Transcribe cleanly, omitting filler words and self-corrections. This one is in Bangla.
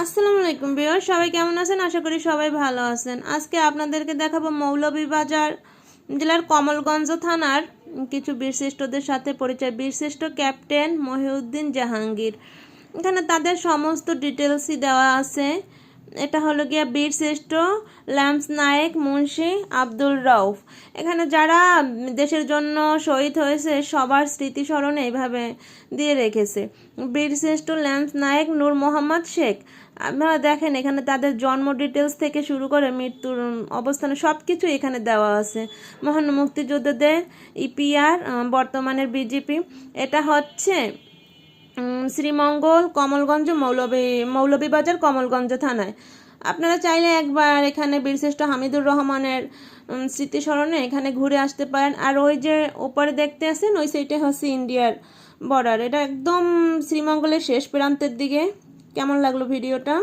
আসসালামু আলাইকুম ভিউয়ার, সবাই কেমন আছেন? আশা করি সবাই ভালো আছেন। আজকে আপনাদেরকে দেখাবো মৌলভীবাজার জেলার কমলগঞ্জ থানার কিছু বীরশ্রেষ্ঠদের সাথে পরিচয়। বীরশ্রেষ্ঠ ক্যাপ্টেন মহিউদ্দিন জাহাঙ্গীর, এখানে তাদের সমস্ত ডিটেলসই দেওয়া আছে। এটা হলো গিয়া বীরশ্রেষ্ঠ ল্যাম্পস নায়েক মুন্সি আব্দুল রউফ। এখানে যারা দেশের জন্য শহীদ হয়েছে সবার স্মৃতিস্মরণে এইভাবে দিয়ে রেখেছে। বীরশ্রেষ্ঠ ল্যাম্পস নায়েক নূর মোহাম্মদ শেখ, আপনারা দেখেন এখানে তাদের জন্ম ডিটেলস থেকে শুরু করে মৃত্যুর অবস্থানে সব কিছু এখানে দেওয়া আছে। মহান মুক্তিযোদ্ধাদের ইপিআর, বর্তমানের বিজেপি। এটা হচ্ছে শ্রীমঙ্গল কমলগঞ্জ মৌলভীবাজার কমলগঞ্জ থানায়। আপনারা চাইলে একবার এখানে বীরশ্রেষ্ঠ হামিদুর রহমানের স্মৃতিস্মরণে এখানে ঘুরে আসতে পারেন। আর ওই যে ওপরে দেখতে আছেন ওই সাইডে হচ্ছে ইন্ডিয়ার বর্ডার। এটা একদম শ্রীমঙ্গলের শেষ প্রান্তের দিকে। কেমন লাগলো ভিডিওটা?